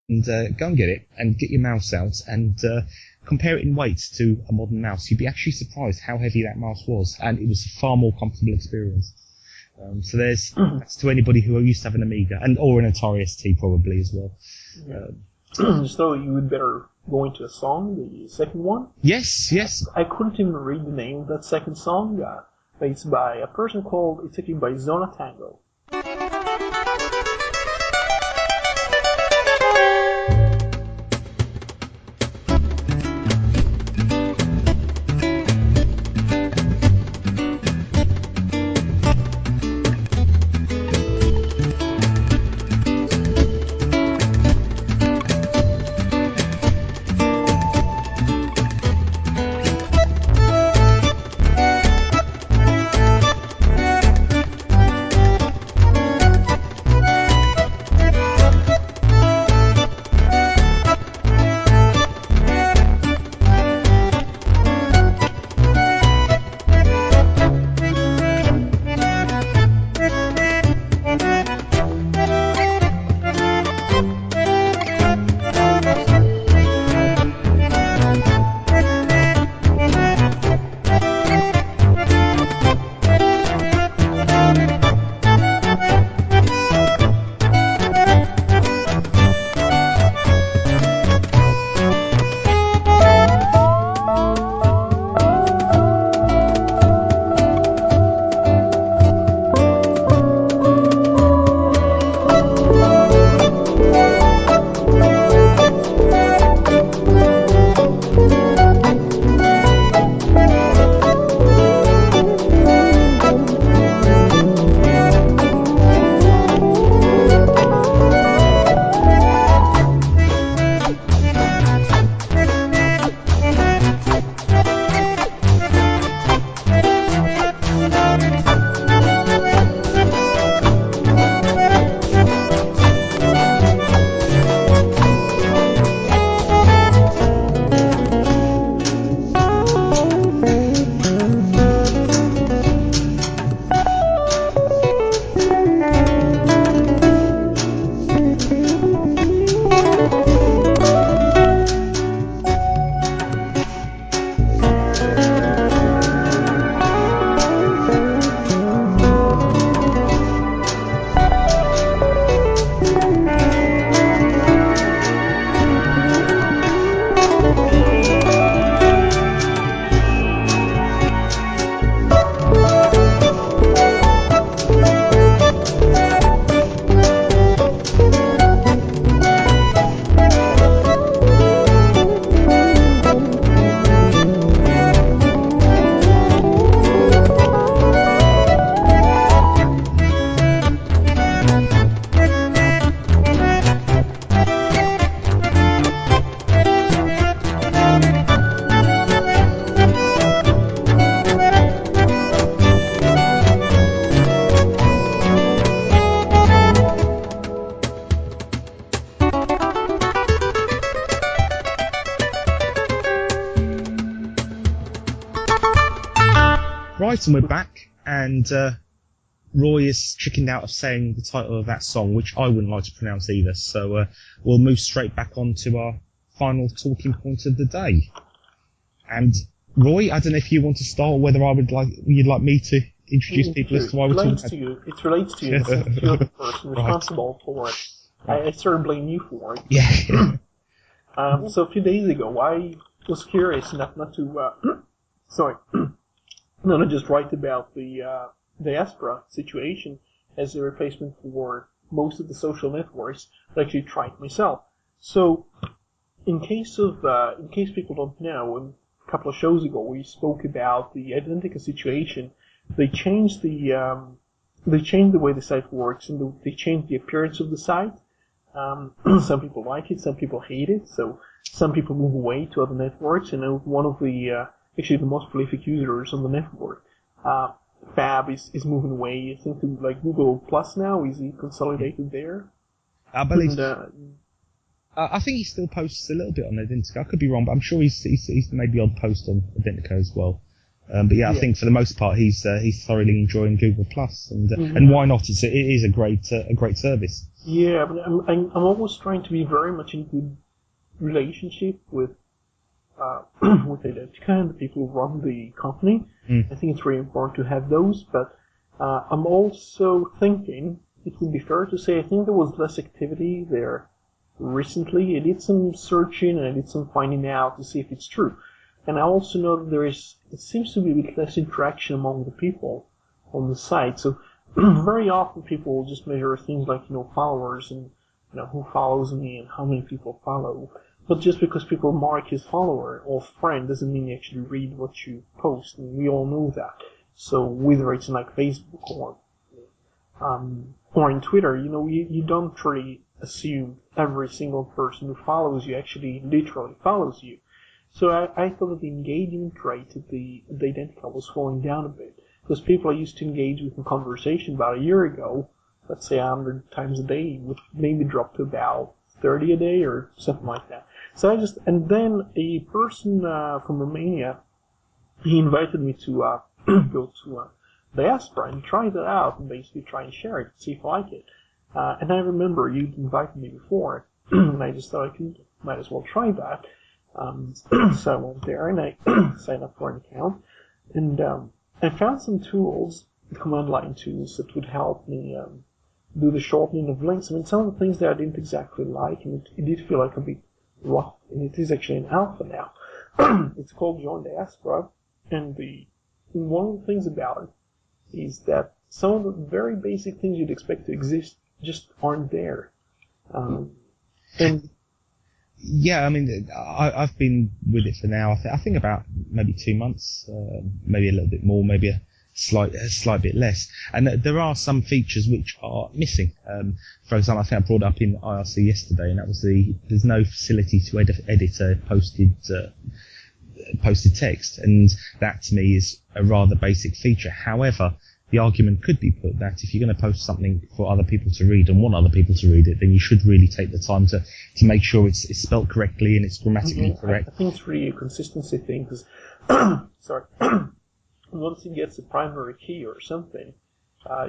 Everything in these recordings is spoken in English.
and go and get it, and get your mouse out, and compare it in weight to a modern mouse. You'd be actually surprised how heavy that mouse was, and it was a far more comfortable experience. So that's to anybody who used to have an Amiga, or an Atari ST probably as well. So you would better go into a song, the second one? Yes. I couldn't even read the name of that second song. It's by a person called, it's actually by Zona Tango. Right, and we're back, and Roy is chickened out of saying the title of that song, which I wouldn't like to pronounce either, so we'll move straight back on to our final talking point of the day. And Roy, I don't know if you want to start, or whether you'd like me to introduce people as to why we're talking about it. It relates to you, since you're the person responsible for it. I sort of blame you for it. Yeah. So a few days ago, I was curious enough not to, not just write about the diaspora situation as a replacement for most of the social networks, but actually try it myself. So, in case people don't know, a couple of shows ago we spoke about the Identica situation. They changed the way the site works, and they changed the appearance of the site. Some people like it, some people hate it. So some people move away to other networks, and one of the actually the most prolific users on the network, Fab, is moving away. I think to like Google Plus now. Is he consolidated there? I believe. I think he still posts a little bit on Identica. I could be wrong, but I'm sure he's made the odd post on Identica as well. But yeah, I think for the most part he's thoroughly enjoying Google Plus, and why not? It is a great service. Yeah, but I'm always trying to be very much in good relationship with with Identica and the people who run the company. I think it's very important to have those, but I'm also thinking it would be fair to say I think there was less activity there recently. I did some searching and I did some finding out to see if it's true. And I also know that it seems to be a bit less interaction among the people on the site. So very often people will just measure things like, followers and, who follows me and how many people follow. But just because people mark his follower or friend doesn't mean you actually read what you post, and we all know that. So whether it's like Facebook or in Twitter, you don't really assume every single person who follows you actually literally follows you. So I thought that the engagement rate of the Identica was falling down a bit, because people I used to engage with in conversation about a year ago, let's say 100 times a day, would maybe drop to about 30 a day or something like that. So and then a person from Romania, he invited me to go to Diaspora and try that out and basically try and share it, see if I like it. And I remember you'd invited me before, and I just thought might as well try that. So I went there and I signed up for an account, and I found some tools, command line tools, that would help me do the shortening of links. I mean, some of the things that I didn't exactly like, and it did feel like a bit rough, and it is actually an alpha now. It's called Join Diaspora, and one of the things about it is that some of the very basic things you'd expect to exist just aren't there. And yeah, I mean, I've been with it for now, I think about maybe 2 months, maybe a little bit more, maybe a slight bit less. And there are some features which are missing. For example, I think I brought up in IRC yesterday, and that was there's no facility to edit posted text, and that to me is a rather basic feature. However, the argument could be put that if you're going to post something for other people to read and want other people to read it, then you should really take the time to make sure it's spelt correctly and it's grammatically correct. I think it's really a consistency thing, because sorry, once it gets a primary key or something,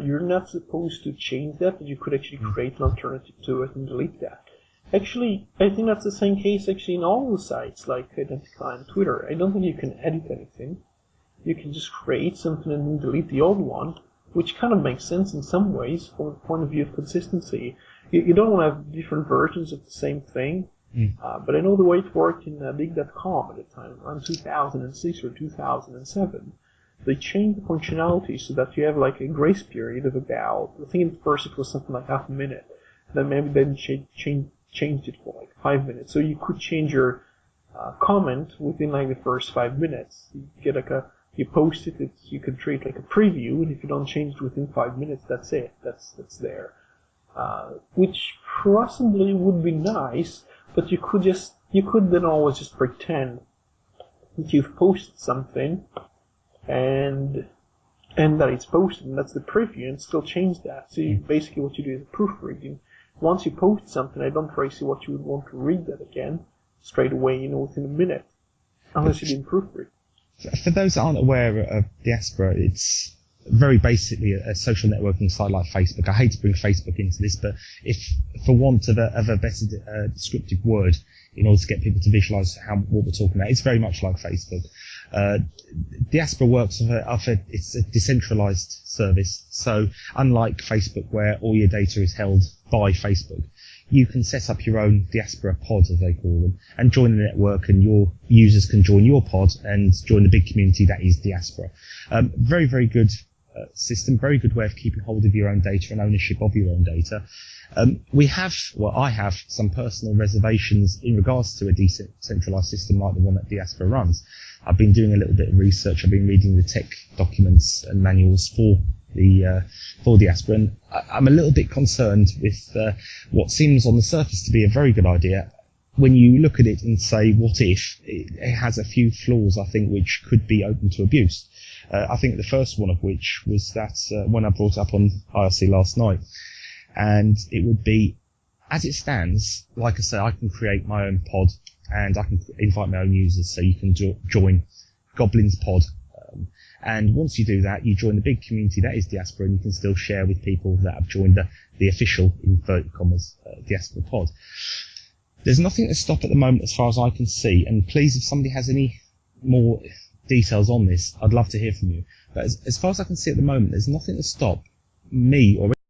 you're not supposed to change that, but you could actually create an alternative to it and delete that. Actually, I think that's the same case actually in all the sites like Identica and Twitter. I don't think you can edit anything. You can just create something and then delete the old one, which kind of makes sense in some ways from the point of view of consistency. You don't want to have different versions of the same thing, but I know the way it worked in Big.com at the time, around 2006 or 2007. They changed the functionality so that you have like a grace period of about, I think at first it was something like half a minute, then maybe they changed it for like 5 minutes. So you could change your comment within like the first 5 minutes. You get like you post it, you can treat like a preview, and if you don't change it within 5 minutes, that's it. That's there. Which possibly would be nice, but you could then always just pretend that you've posted something and that it's posted, and that's the preview, and still change that. So basically what you do is proofreading. Once you post something, I don't really see what you would want to read that again straight away, within a minute, unless you didn't proofread. For those that aren't aware of Diaspora, it's very basically a social networking site like Facebook. I hate to bring Facebook into this, but if, for want of a better descriptive word, in order to get people to visualize what we're talking about, it's very much like Facebook. Diaspora works it's a decentralized service. So unlike Facebook, where all your data is held by Facebook, you can set up your own Diaspora pod, as they call them, and join the network, and your users can join your pod and join the big community that is Diaspora. Very, very good system, very good way of keeping hold of your own data and ownership of your own data. I have some personal reservations in regards to a decentralized system like the one that Diaspora runs. I've been doing a little bit of research. I've been reading the tech documents and manuals for Diaspora, and I'm a little bit concerned with what seems on the surface to be a very good idea. When you look at it and say, what if, it has a few flaws, I think, which could be open to abuse. I think the first one of which was that when I brought up on IRC last night, and it would be, as it stands, like I say, I can create my own pod and I can invite my own users, so you can join Goblin's pod. And once you do that, you join the big community that is Diaspora, and you can still share with people that have joined the official, inverted commas, Diaspora pod. There's nothing to stop at the moment as far as I can see, and please, if somebody has any more details on this, I'd love to hear from you. But as far as I can see at the moment, there's nothing to stop me or